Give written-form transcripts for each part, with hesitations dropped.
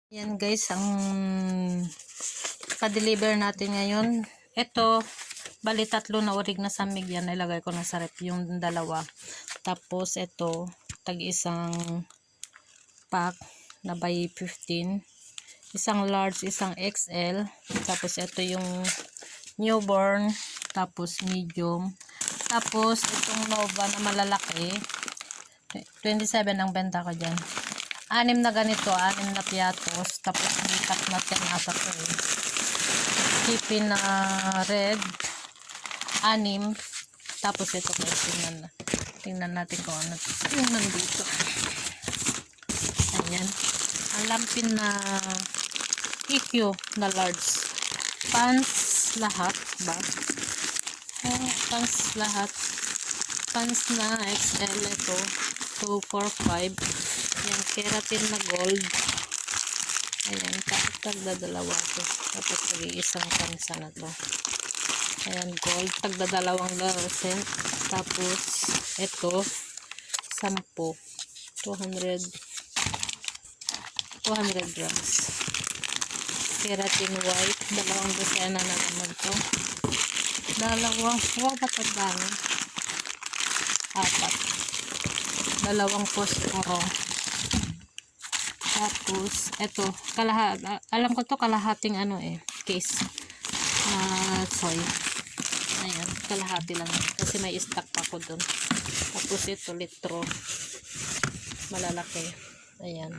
Yan guys, ang pa-deliver natin ngayon. Ito, bali 3 na orig na samig yan. Nilagay ko na sa rep yung dalawa. Tapos ito, tag-isang pack na by 15. Isang large, isang XL. Tapos ito yung newborn. Tapos medium. Tapos itong Nova na malalaki. 27 ang benta ko dyan. 6 na ganito, 6 na piatos, tapos lipat na 10 asa ko eh. Chippy na red, 6, tapos ito guys, tingnan natin kung ano yung nandito. Ayan, ang lampin na EQ na large, pants lahat ba? Pants lahat, pants na XL ito, 245. Ayan, keratin na gold. Ayan, tagdadalawa to. Tapos isang kansa na to. Ayan, gold. Tagdadalawang dosen. Tapos, ito, 10. 200 grams. Keratin white. Dalawang dosena na naman to. Wow, patagdami. 4. Dalawang posporo. Tapos, eto, alam ko to kalahating case. Soy. Ayan, kalahati lang. Kasi may stock pa ko dun. Tapos ito, litro. Malalaki. Ayan.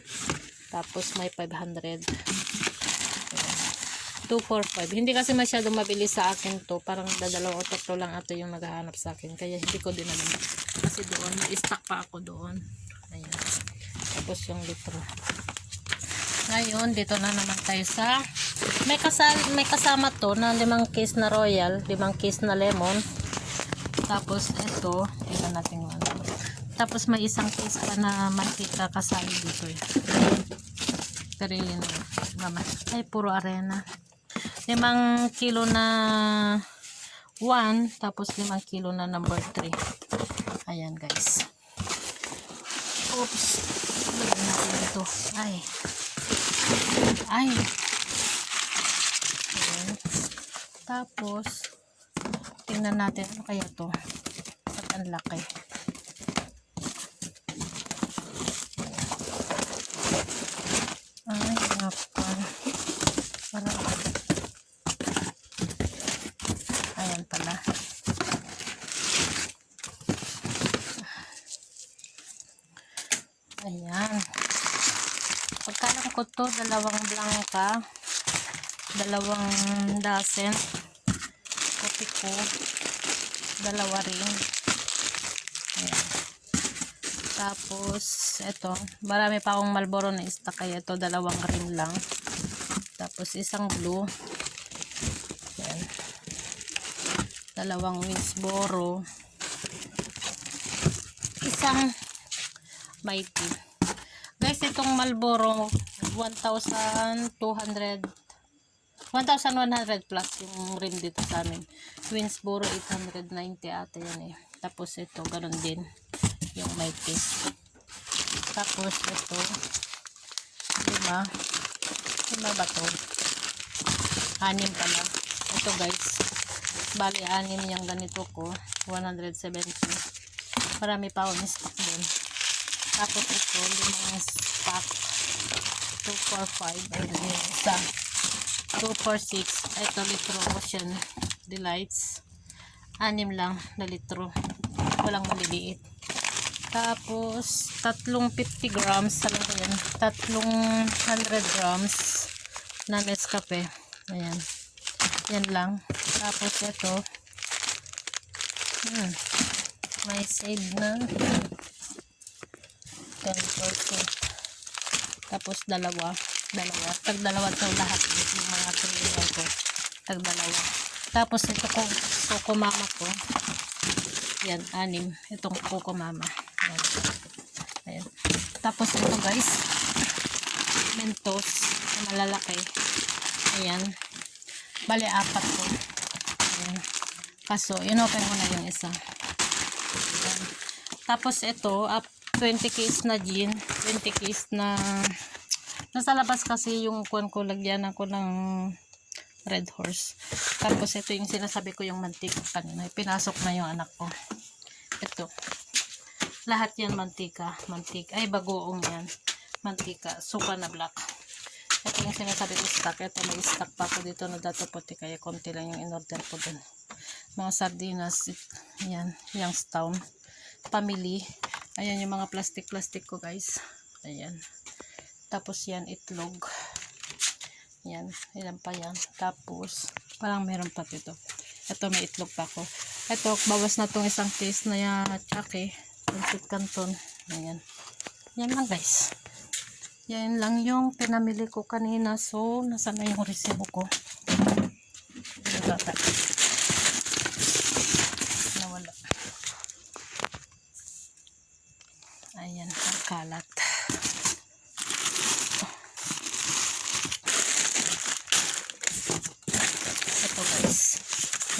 Tapos may 500. Ayan. 245. Hindi kasi masyado mabilis sa akin to. Parang dadalawa o 3 lang ato yung naghahanap sa akin. Kaya hindi ko din alam. Kasi doon, may stock pa ako doon. Ayan. Tapos yung litro. Ngayon, dito na naman tayo sa may kasama to na 5 case na royal, 5 case na lemon. Tapos ito, tingnan natin yung ano. Tapos may isang case pa na mantika kasali dito eh. Pero yun naman. Ay, puro arena. 5 kilo na 1, tapos 5 kilo na number 3. Ayan guys. Oops. Lagyan natin ito. Ay. Ayan. Tapos tingnan natin ano kaya to. At ang laki. Ay, napan. Ayan pala. Ayan. Pagkalang ko to, 2 blanca, 2 dozen, kopi ko, 2 rin. Ayan. Tapos, ito, marami pa akong Marlboro na stock, kaya ito 2 rin lang. Tapos, isang blue. Ayan. 2 Winsboro. Isang Mighty. Guys, itong Marlboro 1,100 plus yung rim dito sa amin. Winsboro 890 ata yan eh. Tapos ito, ganun din yung Mighty. Tapos ito, 5 ba to? 6 pala. Ito guys, bali 6 yung ganito ko, 170. Marami pa akong stock din. Tapos ito, 5 stock, 245, ayun yung isa, 246, ito litro Ocean Delights, 6 lang na litro, walang maliliit. Tapos, 350 grams, alam ko yan, 300 grams na Nescafe, ayan, yan lang. Tapos ito, may save na 10%. Tapos dalawa. Tag-2 to lahat yung mga kailangan ko. Tag-2. Tapos ito Coco Mama ko. Yan, 6. Itong Coco Mama. Yan. Ayan. Tapos ito guys, Mentos na malalaki. Ayan. Bali 4 to. Ayan. Kaso, inopen ko na yung isa. Ayan. Tapos ito, 20 case na gin, 20 case na Nasa labas kasi yung kuwan ko, lagyan ako ng Red Horse. Tapos ito yung sinasabi ko yung mantika kanina. Pinasok na yung anak ko. Ito. Lahat yan mantika. Ay, bagoong yan. Mantika. Suka na black. Ito yung sinasabi ko stock. Ito may stock pa ako dito na dato puti. Kaya konti lang yung in-order ko dun. Mga sardinas. Yan. Youngstown. Family. Ayan yung mga plastic ko guys. Ayan. Tapos yan itlog. Yan. Ilan pa yan. Tapos parang meron pa dito. Ito may itlog pa ako. Ito bawas na tong isang case na yan. Tsake. Pancit Canton. Ayan. Yan lang guys. Yan lang yung pinamili ko kanina. So, nasa na yung resibo ko? Nawala. Ayan, ang kalat. Ito guys.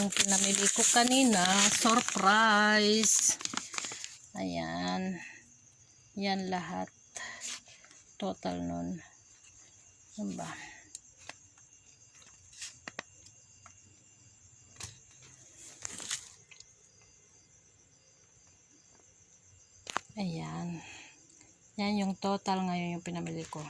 Yung pinamili ko kanina. Surprise! Ayan. Yan lahat. Total nun. Ano ba? Ayan. Yan yung total ngayon yung pinamili ko.